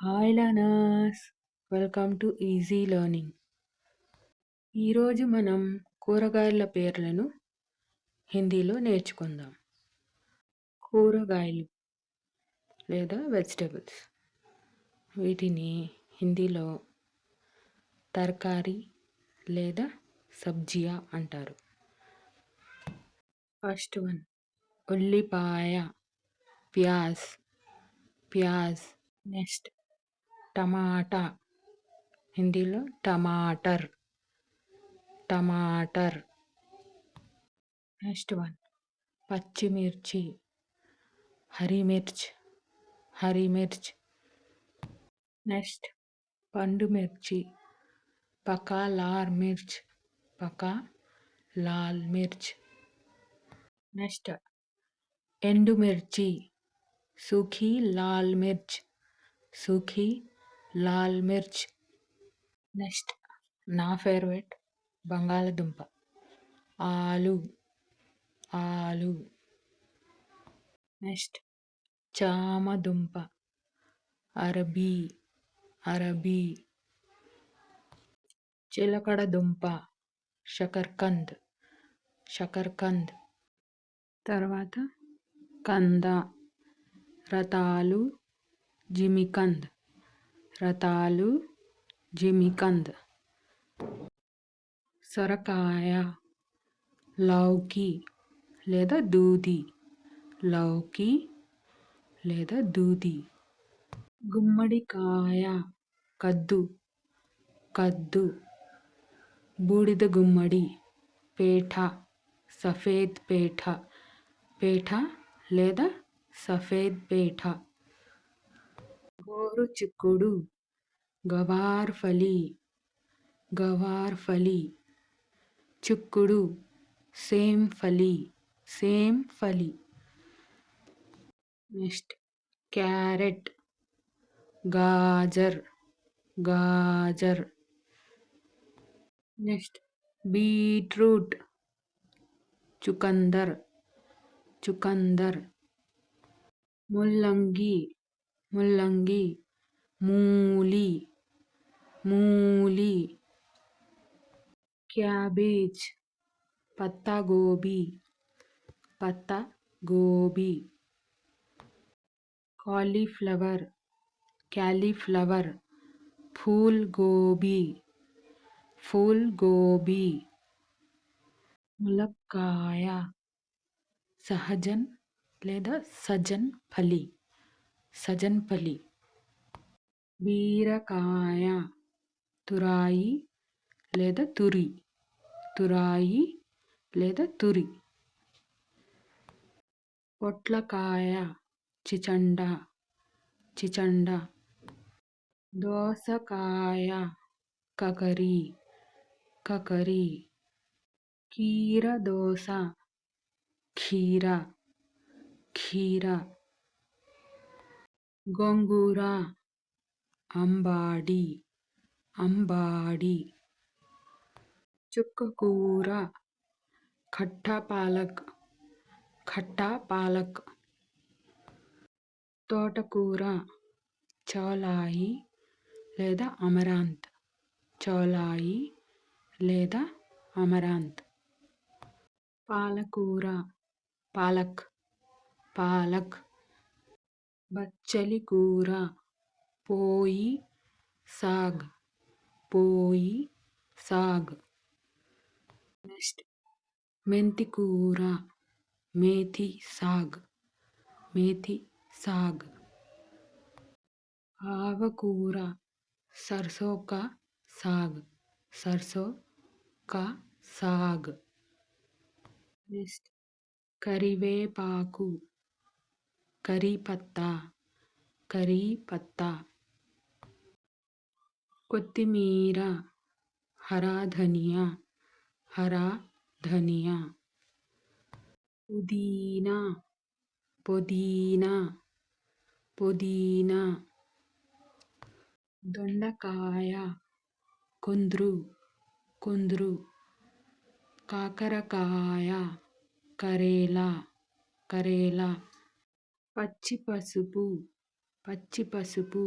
Hi learners! Welcome to easy learning. ఈరోజు మనం కూరగాయల పేర్లను హిందీలో నేర్చుకుందాం. కూరగాయలు లేదా వెజిటబుల్స్, వీటిని హిందీలో తర్కారీ లేదా సబ్జియా అంటారు. ఫస్ట్ వన్ ఉల్లిపాయ, ప్యాజ్. నెక్స్ట్ టమాటా, హిందీలో టమాటర్. నెక్స్ట్ వన్ పచ్చిమిర్చి, హరీ మిర్చ్. నెక్స్ట్ పండు మిర్చి, పకా లాల్ మిర్చ్. నెక్స్ట్ ఎండుమిర్చి, సూఖీ లాల్ మిర్చ్. నెక్స్ట్ నా ఫేవరెట్ బంగాళదుంప, ఆలు. నెక్స్ట్ చామదుంప, అరబీ. చిలకడదుంప, షకర్కంద్. తర్వాత కంద, రతాలు, జిమికంద్. సొరకాయ, లౌకి లేదా దూది. గుమ్మడికాయ, కద్దు. బూడిద గుమ్మడి, పేఠ లేదా సఫేద్ పేఠ. గోరు చిక్కుడు, గవార్ఫలి. చిక్కుడు, సేమ్ ఫలి. నెక్స్ట్ క్యారెట్, గాజర్. నెక్స్ట్ బీట్రూట్, చుకందర్. ముల్లంగి, మూలి. క్యాబేజ్, పత్తా గోబీ. Cauliflower, pool gobi. ములక్కాయ, సహజన్ లేదా సజన్ ఫలి. బీరకాయ, తురాయి లేదా తురి. పొట్లకాయ, చిచండా. దోసకాయ, కకరి. కీరదోస, ఖీర. గోంగూర, అంబాడి. చుక్కకూర, ఖట్టా పాలక్. తోటకూర, చౌలాయి లేదా అమరాంత్. పాలకూర, పాలక్. బచ్చలి కూర, పోయి సాగ్. నెక్స్ట్ మెంతి కూర, మేథి సాగ్. ఆవకూర, సర్సో కా సాగ్. నెక్స్ట్ కరివేపాకు, కరీ పత్తా. కొత్తిమీర, హరా ధనియా. పుదీనా. దొండకాయ, కుంద్రు. కాకరకాయ, కరేలా. పచ్చి పసుపు,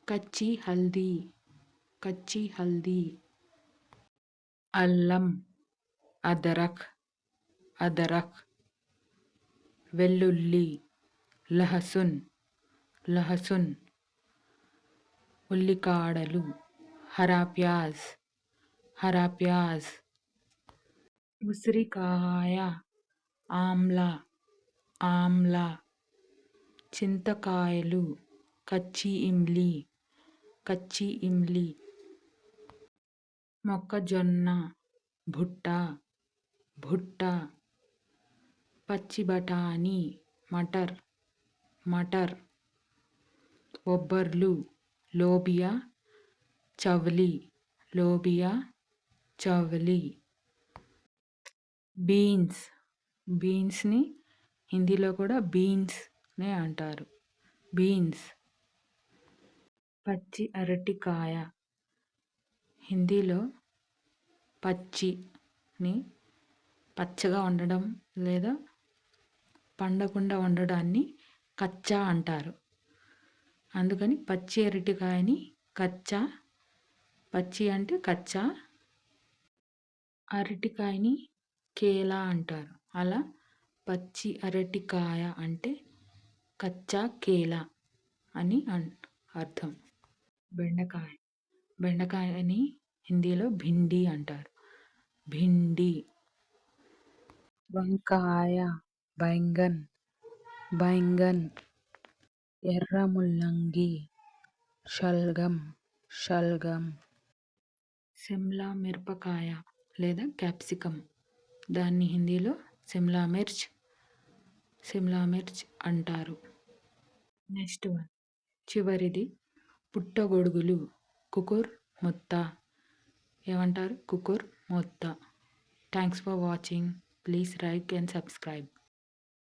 కచ్చి హల్దీ, కచ్చి హల్దీ. అల్లం, అదరక్, అదరక్. వెల్లుల్లి, లహసున్, లహసున్. ఉల్లికాడలు, హరా ప్యాజ్, హరా ప్యాజ్. ఉసిరికాయ, ఆమ్లా, ఆమ్లా. చింతకాయలు, కచ్చి ఇమ్లీ, కచ్చి ఇమ్లీ. మొక్కజొన్న, భుట్ట, భుట్ట. పచ్చి బఠానీ, మటర్, మటర్. బొబ్బర్లు, లోబియా, చవలి, లోబియా, చవలి. బీన్స్, బీన్స్ని హిందీలో కూడా బీన్స్నే అంటారు, బీన్స్. పచ్చి అరటికాయ, హిందీలో పచ్చిని పచ్చగా ఉండడం లేదా పండకుండా ఉండడాన్ని కచ్చా అంటారు. అందుకని పచ్చి అరటికాయని కచ్చా, పచ్చి అంటే కచ్చా, అరటికాయని కేలా అంటారు. అలా పచ్చి అరటికాయ అంటే కచ్చా కేలా అని అర్థం. బెండకాయ, బెండకాయని హిందీలో భిండి అంటారు, భిండి. వంకాయ, బైంగన్, బైంగన్. ఎర్ర ముల్లంగి, షల్గం, షల్గం. సిమ్లా మిరపకాయ లేదా క్యాప్సికమ్, దాన్ని హిందీలో సిమ్లా మిర్చ్, సిమ్లా మిర్చ్ అంటారు. నెక్స్ట్ వన్, చివరిది పుట్టగొడుగులు, కుకుర్ ముత్త. ఏమంటారు? కుకుర్ ముత్త. Thanks for watching. Please like and subscribe.